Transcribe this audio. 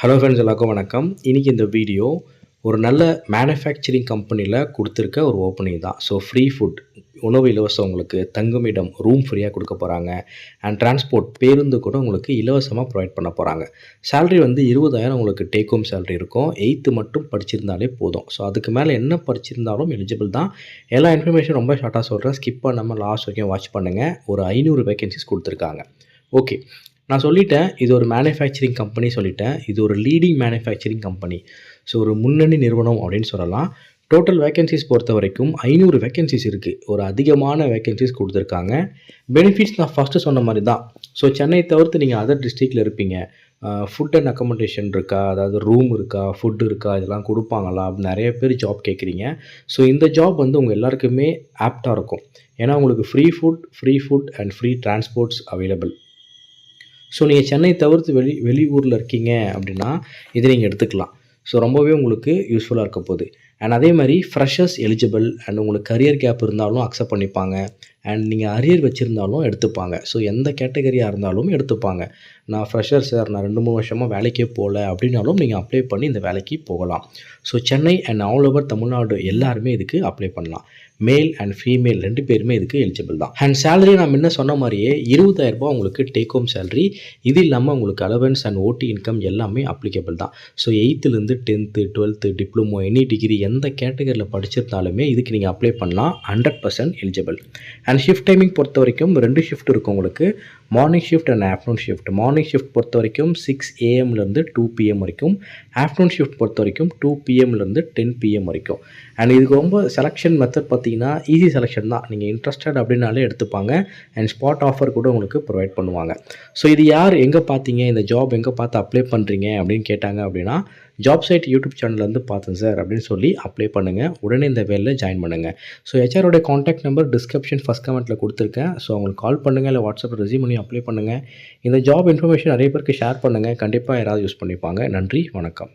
Hello friends, எல்லாருக்கும் வணக்கம். இன்றைக்கி இந்த வீடியோ ஒரு நல்ல மேனுஃபேக்சரிங் கம்பெனியில் கொடுத்துருக்க ஒரு ஓப்பனிங் தான். ஸோ ஃப்ரீ ஃபுட், உணவு இலவசம், உங்களுக்கு தங்குமிடம், ரூம் ஃப்ரீயாக கொடுக்க போகிறாங்க. அண்ட் டிரான்ஸ்போர்ட், பேருந்து கூட உங்களுக்கு இலவசமாக ப்ரொவைட் பண்ண போகிறாங்க. சேலரி வந்து 20,000 உங்களுக்கு டேக் ஹோம் சேலரி இருக்கும். 8th மட்டும் படிச்சிருந்தாலே போதும். ஸோ அதுக்கு மேலே என்ன படிச்சிருந்தாலும் எலிஜிபிள் தான். எல்லா இன்ஃபர்மேஷன் ரொம்ப ஷார்ட்டாக சொல்கிறேன், ஸ்கிப் பண்ணாமல் லாஸ்ட் வரைக்கும் வாட்ச் பண்ணுங்கள். ஒரு 500 வேகன்சிஸ் கொடுத்துருக்காங்க. ஓகே, நான் சொல்லிட்டேன், இது ஒரு மேனுஃபேக்சரிங் கம்பெனி சொல்லிட்டேன். இது ஒரு லீடிங் மேனுஃபேக்சரிங் கம்பெனி. ஸோ ஒரு முன்னணி நிறுவனம் அப்படின்னு சொல்லலாம். டோட்டல் வேகன்சிஸ் பொறுத்த வரைக்கும் 500 வேகன்சிஸ் இருக்குது. ஒரு அதிகமான வேகன்சிஸ் கொடுத்துருக்காங்க. பெனிஃபிட்ஸ் நான் ஃபஸ்ட்டு சொன்ன மாதிரி தான். ஸோ சென்னை தவிர்த்து நீங்கள் அதர் டிஸ்ட்ரிக்டில் இருப்பீங்க. ஃபுட் அண்ட் அக்கமடேஷன் இருக்கா, அதாவது ரூம் இருக்கா, ஃபுட் இருக்கா, இதெல்லாம் கொடுப்பாங்களா அப்படின்னு நிறைய பேர் ஜாப் கேட்குறீங்க. ஸோ இந்த ஜாப் வந்து உங்கள் எல்லாருக்குமே ஆப்டாக இருக்கும். ஏன்னா உங்களுக்கு free food and free transports available. So நீங்கள் சென்னை தவிர்த்து வெளியூரில் இருக்கீங்க அப்படின்னா இதை நீங்கள் எடுத்துக்கலாம். ஸோ ரொம்பவே உங்களுக்கு யூஸ்ஃபுல்லாக இருக்க போகுது. அண்ட் அதே மாதிரி ஃப்ரெஷர்ஸ் எலிஜிபிள். அண்ட் உங்களுக்கு கரியர் கேப் இருந்தாலும் அக்செப்ட் பண்ணிப்பாங்க. அண்ட் நீங்கள் அரியர் வச்சுருந்தாலும் எடுத்துப்பாங்க. ஸோ எந்த கேட்டகரியாக இருந்தாலும் எடுத்துப்பாங்க. நான் ஃப்ரெஷர் சார், நான் 2-3 வருஷமாக வேலைக்கே போகல அப்படின்னாலும் நீங்கள் அப்ளை பண்ணி இந்த வேலைக்கு போகலாம். So Chennai and all over Tamil Nadu எல்லாருமே இதுக்கு அப்ளை பண்ணலாம். மேல் அண்ட் ஃபீமேல் 2 பேருமே இதுக்கு எலிஜிபிள் தான். அண்ட் சேலரி நான் முன்ன சொன்ன மாதிரியே 20,000 ரூபாய் உங்களுக்கு டேக் ஹோம் சேலரி. இது இல்லாமல் உங்களுக்கு அலவன்ஸ் அண்ட் ஓடி இன்கம் எல்லாமே அப்ளிகபிள் தான். So 8th 10th 12th diploma, any degree, எந்த கேட்டகரியில் படிச்சிருந்தாலுமே இதுக்கு நீங்கள் அப்ளை பண்ணலாம். 100% எலிஜிபிள். அண்ட் ஷிஃப்ட் டைமிங் பொறுத்த வரைக்கும் 2 ஷிஃப்ட் இருக்கும் உங்களுக்கு. Morning shift and afternoon shift. Morning shift பொறுத்த வரைக்கும் 6 AM 2 PM வரைக்கும். ஆஃப்டர்நூன் ஷிஃப்ட் பொறுத்த வரைக்கும் 2 PM 10 PM வரைக்கும். அண்ட் இதுக்கு ரொம்ப செலெக்ஷன் மெத்தட் பார்த்தீங்கன்னா ஈஸி செலெக்ஷன் தான். நீங்கள் இன்ட்ரெஸ்டட் அப்படின்னாலே எடுத்துப்பாங்க. அண்ட் ஸ்பாட் ஆஃபர் கூட உங்களுக்கு ப்ரொவைட் பண்ணுவாங்க. ஸோ இது யார், எங்கே பார்த்தீங்க, இந்த ஜாப் எங்கே பார்த்து அப்ளை பண்ணுறீங்க அப்படின்னு கேட்டாங்க அப்படின்னா, ஜாப் சைட் யூடியூப் சேனல்லேருந்து பார்த்தேன் சார் அப்படின்னு சொல்லி அப்ளை பண்ணுங்கள். உடனே இந்த வேலையில் ஜாயின் பண்ணுங்கள். ஸோ ஹெச்ஆரோட காண்டாக்ட் நம்பர் டிஸ்கிரிப்ஷன் ஃபஸ்ட் கமெண்ட்டில் கொடுத்துருக்கேன். ஸோ அவங்களுக்கு கால் பண்ணுங்கள், இல்லை வாட்ஸ்அப்பில் ரெஸ்யூம் பண்ணி அப்ளை பண்ணுங்கள். இந்த ஜாப் இன்ஃபர்மேஷன் நிறைய பேருக்கு ஷேர் பண்ணுங்கள். கண்டிப்பாக யாராவது யூஸ் பண்ணிப்பாங்க. நன்றி, வணக்கம்.